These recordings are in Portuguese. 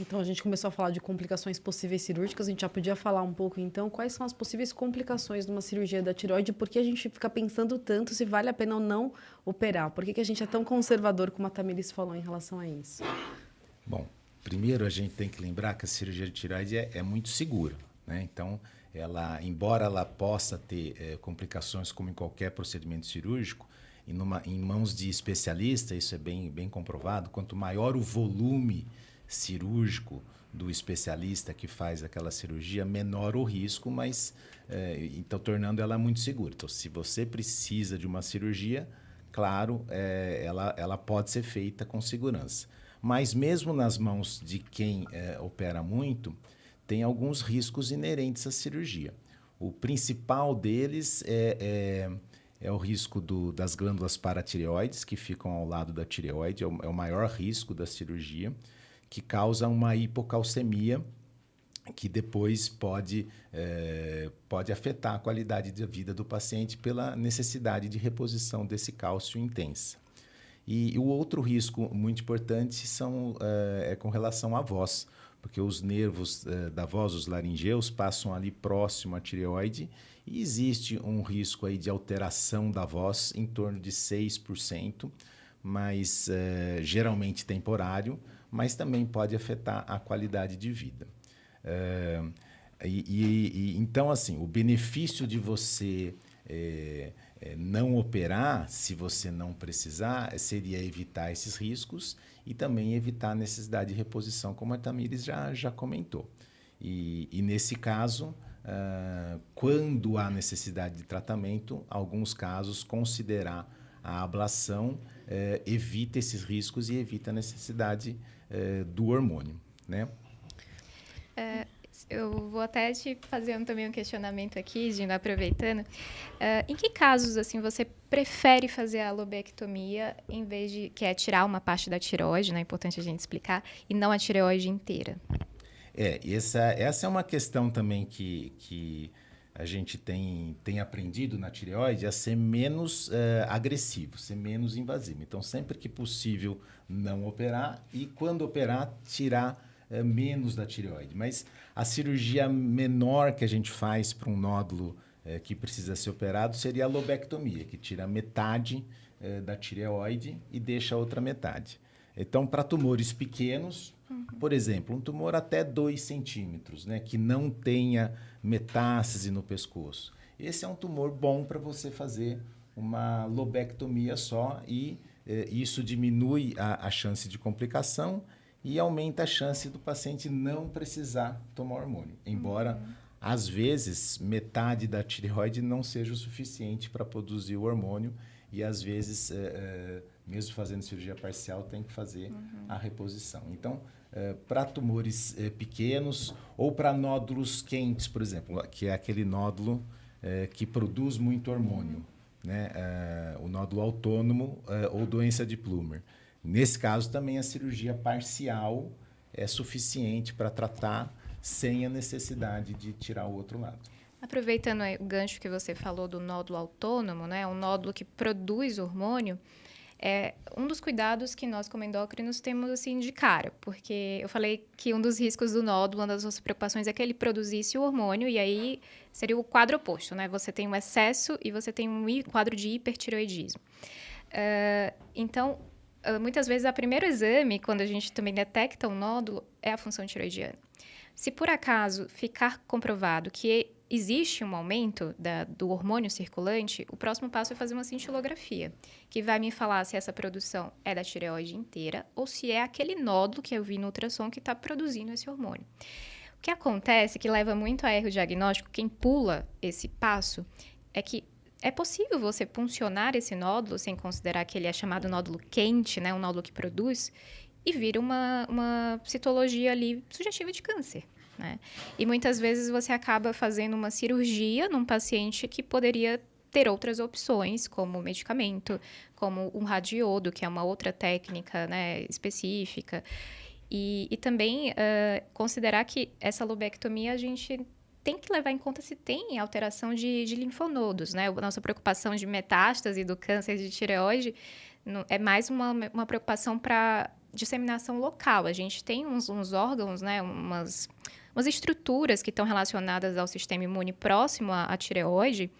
Então, a gente começou a falar de complicações possíveis cirúrgicas, a gente já podia falar um pouco, então, quais são as possíveis complicações de uma cirurgia da tireoide, por que a gente fica pensando tanto se vale a pena ou não operar? Por que a gente é tão conservador, como a Tamiris falou, em relação a isso? Bom, primeiro a gente tem que lembrar que a cirurgia de tireoide é muito segura, né? Então, embora ela possa ter complicações como em qualquer procedimento cirúrgico, em mãos de especialista, isso é bem comprovado, quanto maior o volume cirúrgico do especialista que faz aquela cirurgia, menor o risco, mas então tornando ela muito segura. Então, se você precisa de uma cirurgia, claro, ela pode ser feita com segurança. Mas mesmo nas mãos de quem opera muito, tem alguns riscos inerentes à cirurgia. O principal deles é o risco das glândulas paratireoides, que ficam ao lado da tireoide, é o maior risco da cirurgia, que causa uma hipocalcemia, que depois pode afetar a qualidade de vida do paciente pela necessidade de reposição desse cálcio intensa. E o outro risco muito importante é com relação à voz, porque os nervos da voz, os laringeus, passam ali próximo à tireoide e existe um risco aí de alteração da voz em torno de 6%, mas geralmente temporário, mas também pode afetar a qualidade de vida. Então, assim, o benefício de você não operar, se você não precisar, seria evitar esses riscos e também evitar a necessidade de reposição, como a Tamiris já comentou. E nesse caso, quando há necessidade de tratamento, alguns casos, considerar a ablação evita esses riscos e evita a necessidade do hormônio, né? Eu vou até te fazer também um questionamento aqui, Gina, aproveitando. Em que casos assim você prefere fazer a lobectomia em vez de que é tirar uma parte da tireoide, né? É importante a gente explicar, e não a tireoide inteira? Essa é uma questão também que a gente tem aprendido na tireoide a ser menos agressivo, ser menos invasivo. Então, sempre que possível, não operar e, quando operar, tirar menos da tireoide. Mas a cirurgia menor que a gente faz para um nódulo que precisa ser operado seria a lobectomia, que tira metade da tireoide e deixa a outra metade. Então, para tumores pequenos, por exemplo, um tumor até 2 centímetros, né, que não tenha metástase no pescoço. Esse é um tumor bom para você fazer uma lobectomia só e isso diminui a chance de complicação e aumenta a chance do paciente não precisar tomar hormônio. Embora, às vezes, metade da tireoide não seja o suficiente para produzir o hormônio e, às vezes, mesmo fazendo cirurgia parcial, tem que fazer a reposição. Então, para tumores pequenos ou para nódulos quentes, por exemplo, que é aquele nódulo que produz muito hormônio, né? O nódulo autônomo ou doença de Plummer. Nesse caso, também a cirurgia parcial é suficiente para tratar sem a necessidade de tirar o outro lado. Aproveitando o gancho que você falou do nódulo autônomo, né, um nódulo que produz hormônio, é um dos cuidados que nós, como endócrinos, temos assim de cara, porque eu falei que um dos riscos do nódulo, uma das nossas preocupações é que ele produzisse o hormônio, e aí seria o quadro oposto, né? Você tem um excesso e você tem um quadro de hipertireoidismo. Então, muitas vezes, o primeiro exame, quando a gente também detecta um nódulo, é a função tireoidiana. Se por acaso ficar comprovado que existe um aumento do hormônio circulante, o próximo passo é fazer uma cintilografia, que vai me falar se essa produção é da tireoide inteira ou se é aquele nódulo que eu vi no ultrassom que está produzindo esse hormônio. O que acontece, que leva muito a erro diagnóstico, quem pula esse passo, é que é possível você puncionar esse nódulo, sem considerar que ele é chamado nódulo quente, né, um nódulo que produz, e vira uma citologia ali sugestiva de câncer, né? E muitas vezes você acaba fazendo uma cirurgia num paciente que poderia ter outras opções, como medicamento, como um radiodo, que é uma outra técnica, né, específica. E também considerar que essa lobectomia a gente tem que levar em conta se tem alteração de linfonodos, né? A nossa preocupação de metástase do câncer de tireoide é mais uma preocupação para disseminação local. A gente tem uns órgãos, né, umas estruturas que estão relacionadas ao sistema imune próximo à tireoide,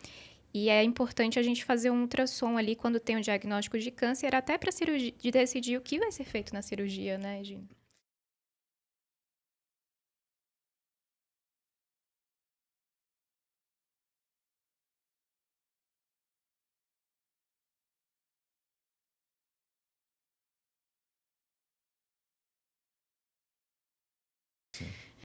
e é importante a gente fazer um ultrassom ali quando tem o diagnóstico de câncer, até para decidir o que vai ser feito na cirurgia, né, Gina?